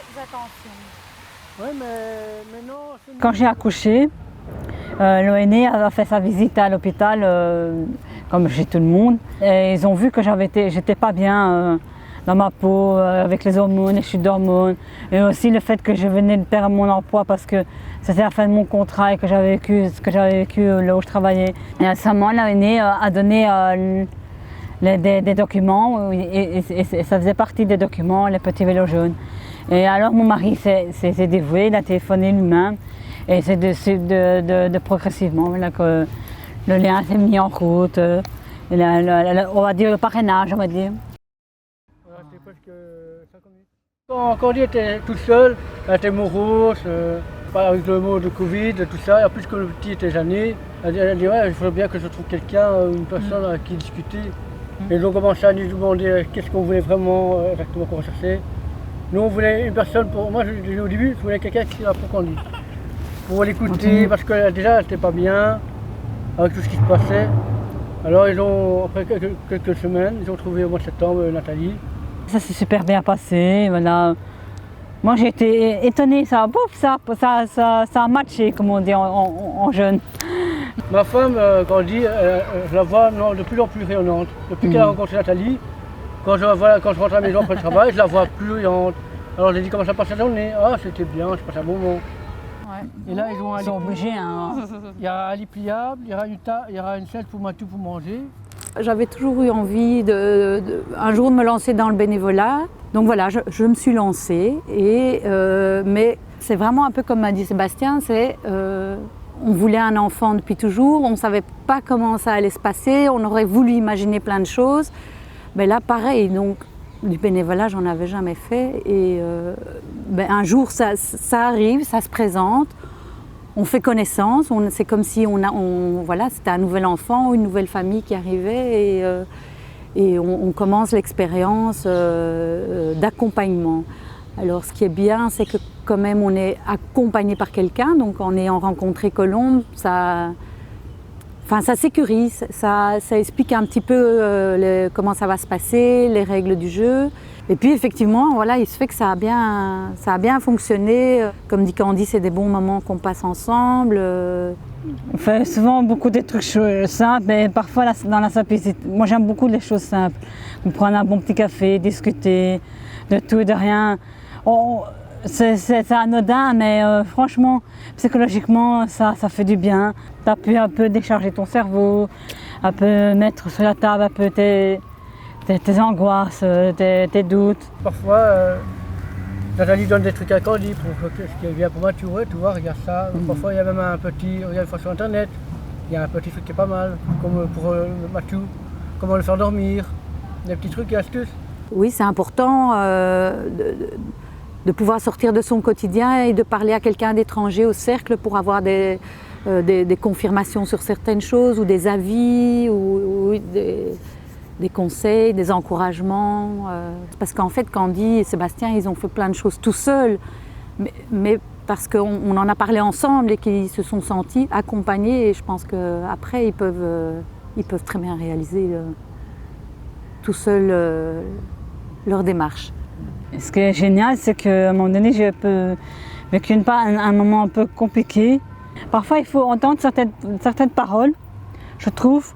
Faites attention. Oui, mais non. Quand j'ai accouché, l'ONE a fait sa visite à l'hôpital, comme chez tout le monde. Et ils ont vu que j'étais pas bien dans ma peau, avec les hormones, les chutes d'hormones. Et aussi le fait que je venais de perdre mon emploi parce que c'était la fin de mon contrat et que j'avais vécu ce que j'avais vécu là où je travaillais. Et à ce moment, l'ONE a donné des documents et ça faisait partie des documents, les petits vélos jaunes. Et alors mon mari s'est dévoué, il a téléphoné lui-même et c'est de progressivement voilà, que le lien s'est mis en route, on va dire le parrainage, on va dire. Voilà, c'était presque 5 minutes. Quand Candy était toute seule, elle était morose, avec le mot de Covid, tout ça, et en plus que le petit était gêné, elle dit ouais, il faudrait bien que je trouve quelqu'un, une personne avec qui discuter. Et donc on commençait à nous demander qu'est-ce qu'on voulait vraiment exactement qu'on recherchait. Nous on voulait une personne, moi au début je voulais quelqu'un qui soit pour Candy. Pour l'écouter, parce que déjà elle n'était pas bien avec tout ce qui se passait. Alors ils ont, après quelques semaines, ils ont trouvé au mois de septembre Nathalie. Ça s'est super bien passé, voilà. Moi j'ai été étonnée, ça a matché comme on dit en jeune. Ma femme, Candy, je la vois de plus en plus rayonnante. Depuis qu'elle a rencontré Nathalie, quand je rentre à la maison après le travail, je la vois plus rayonnante. Alors j'ai dit comment ça passe la journée. Ah c'était bien, je passe un bon moment. Ouais. Et là ils ont Ils sont obligés. Hein. Il y a un lit pliable, il y aura une selle pour Matou pour manger. J'avais toujours eu envie un jour de me lancer dans le bénévolat. Donc voilà, je me suis lancée. Mais c'est vraiment un peu comme m'a dit Sébastien, on voulait un enfant depuis toujours, on ne savait pas comment ça allait se passer, on aurait voulu imaginer plein de choses. Mais là, pareil, donc du bénévolat, j'en avais jamais fait. Et un jour, ça arrive, ça se présente. On fait connaissance, c'est comme si voilà, c'était un nouvel enfant, une nouvelle famille qui arrivait et on commence l'expérience d'accompagnement. Alors ce qui est bien, c'est que quand même on est accompagné par quelqu'un, donc en ayant rencontré Colombe, ça sécurise, ça explique un petit peu comment ça va se passer, les règles du jeu. Et puis effectivement, voilà, il se fait que ça a bien fonctionné. Comme dit Candy, c'est des bons moments qu'on passe ensemble. On fait souvent beaucoup de trucs simples, mais parfois dans la simplicité. Moi j'aime beaucoup les choses simples. Prendre un bon petit café, discuter de tout et de rien. C'est anodin, mais franchement, psychologiquement, ça fait du bien. Tu as pu un peu décharger ton cerveau, un peu mettre sur la table un peu tes angoisses, tes doutes. Parfois, Nathalie donne des trucs à Candy pour ce qui est bien pour Mathieu, ouais, tu vois, regarde ça. Parfois, il y a même un petit, regarde une fois sur internet, il y a un petit truc qui est pas mal, comme pour Mathieu, comment le faire dormir, des petits trucs et astuces. Oui, c'est important de pouvoir sortir de son quotidien et de parler à quelqu'un d'étranger au cercle pour avoir des confirmations sur certaines choses ou des avis ou des conseils, des encouragements. Parce qu'en fait, Candy et Sébastien, ils ont fait plein de choses tout seuls, mais parce qu'on en a parlé ensemble et qu'ils se sont sentis accompagnés. Et je pense qu'après, ils peuvent très bien réaliser tout seuls leur démarche. Ce qui est génial, c'est qu'à un moment donné, j'ai vécu un moment un peu compliqué. Parfois, il faut entendre certaines paroles, je trouve,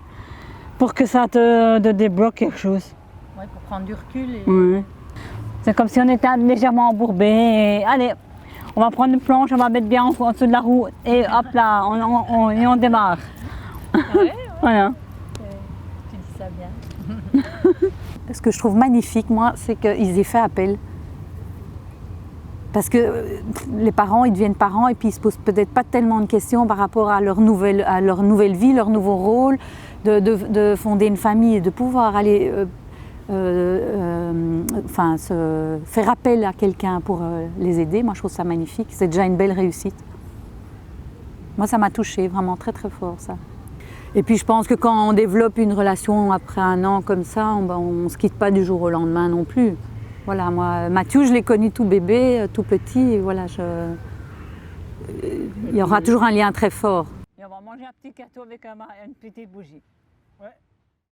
pour que ça te débloque quelque chose. Oui, pour prendre du recul. Ouais. C'est comme si on était légèrement embourbé. Et, allez, on va prendre une planche, on va mettre bien en dessous de la roue et hop là, on démarre. Ah ouais. Voilà. Tu dis ça bien. Ce que je trouve magnifique, moi, c'est qu'ils aient fait appel. Parce que les parents, ils deviennent parents et puis ils ne se posent peut-être pas tellement de questions par rapport à leur nouvelle vie, leur nouveau rôle, de fonder une famille et de pouvoir aller se faire appel à quelqu'un pour les aider. Moi, je trouve ça magnifique. C'est déjà une belle réussite. Moi, ça m'a touchée vraiment très, très fort, ça. Et puis, je pense que quand on développe une relation après un an comme ça, on ne se quitte pas du jour au lendemain non plus. Voilà, moi, Mathieu, je l'ai connu tout bébé, tout petit, et voilà, il y aura toujours un lien très fort. Et on va manger un petit gâteau avec une petite bougie. Ouais.